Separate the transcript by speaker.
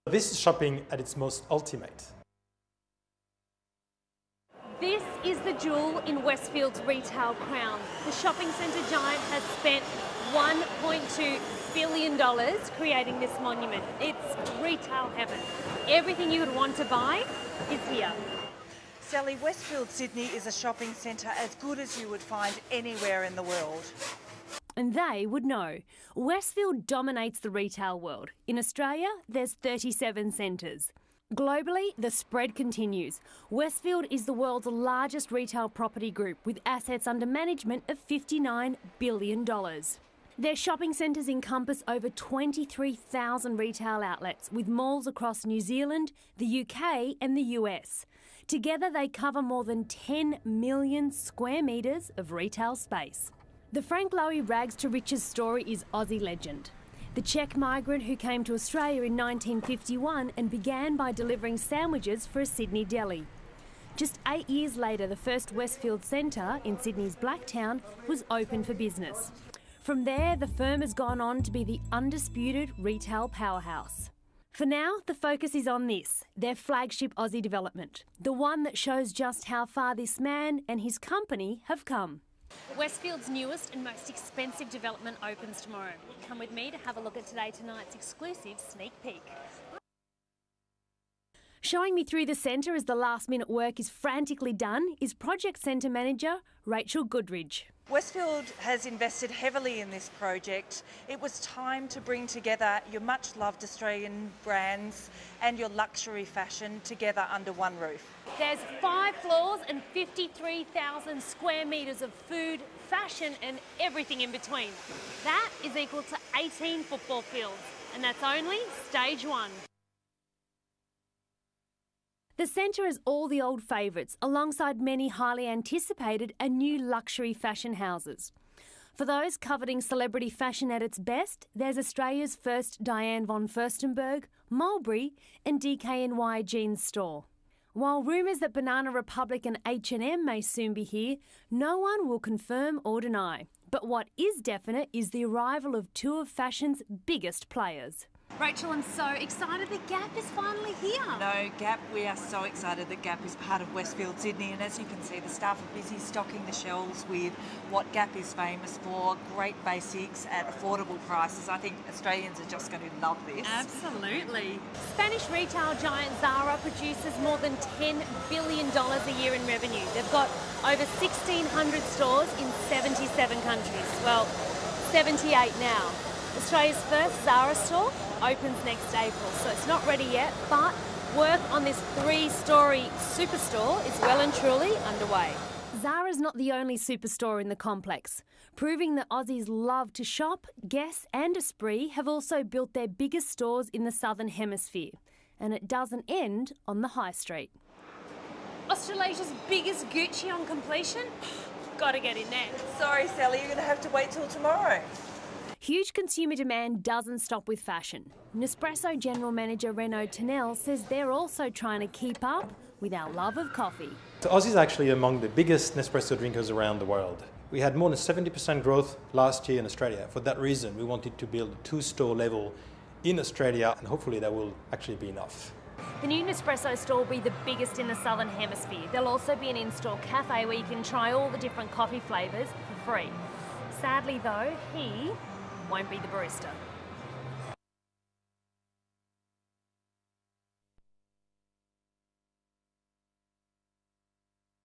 Speaker 1: This is shopping at its most ultimate.
Speaker 2: This is the jewel in Westfield's retail crown. The shopping centre giant has spent $1.2 billion creating this monument. It's retail heaven. Everything you would want to buy is here.
Speaker 3: Sally, Westfield Sydney is a shopping centre as good as you would find anywhere in the world.
Speaker 2: And they would know. Westfield dominates the retail world. In Australia, there's 37 centres. Globally, the spread continues. Westfield is the world's largest retail property group with assets under management of $59 billion. Their shopping centres encompass over 23,000 retail outlets with malls across New Zealand, the UK and the US. Together they cover more than 10 million square metres of retail space. The Frank Lowy rags to riches story is Aussie legend. The Czech migrant who came to Australia in 1951 and began by delivering sandwiches for a Sydney deli. Just 8 years later, the first Westfield Centre in Sydney's Blacktown was open for business. From there, the firm has gone on to be the undisputed retail powerhouse. For now, the focus is on this, their flagship Aussie development, the one that shows just how far this man and his company have come. Westfield's newest and most expensive development opens tomorrow. Come with me to have a look at tonight's exclusive sneak peek. Showing me through the centre as the last-minute work is frantically done is Project Centre Manager Rachel Goodridge.
Speaker 3: Westfield has invested heavily in this project. It was time to bring together your much-loved Australian brands and your luxury fashion together under one roof.
Speaker 2: There's 5 floors and 53,000 square metres of food, fashion and everything in between. That is equal to 18 football fields, and that's only stage 1. The centre has all the old favourites, alongside many highly anticipated and new luxury fashion houses. For those coveting celebrity fashion at its best, there's Australia's first Diane von Furstenberg, Mulberry and DKNY jeans store. While rumours that Banana Republic and H&M may soon be here, no one will confirm or deny. But what is definite is the arrival of 2 of fashion's biggest players. Rachel, I'm so excited that Gap is finally here.
Speaker 3: No, Gap, we are so excited that Gap is part of Westfield Sydney, and as you can see, the staff are busy stocking the shelves with what Gap is famous for, great basics at affordable prices. I think Australians are just going to love this.
Speaker 2: Absolutely. Spanish retail giant Zara produces more than $10 billion a year in revenue. They've got over 1,600 stores in 77 countries. Well, 78 now. Australia's first Zara store opens next April, so it's not ready yet, but work on this 3-storey superstore is well and truly underway. Zara's not the only superstore in the complex. Proving that Aussies love to shop, Guess and Esprit have also built their biggest stores in the Southern Hemisphere. And it doesn't end on the high street. Australasia's biggest Gucci on completion? Gotta get in there.
Speaker 3: Sorry, Sally, you're going to have to wait till tomorrow.
Speaker 2: Huge consumer demand doesn't stop with fashion. Nespresso General Manager Renaud Tennell says they're also trying to keep up with our love of coffee.
Speaker 1: So Aussies are actually among the biggest Nespresso drinkers around the world. We had more than 70% growth last year in Australia. For that reason, we wanted to build a 2-store level in Australia, and hopefully that will actually be enough.
Speaker 2: The new Nespresso store will be the biggest in the Southern Hemisphere. There'll also be an in-store cafe where you can try all the different coffee flavours for free. Sadly though, he won't be the barista.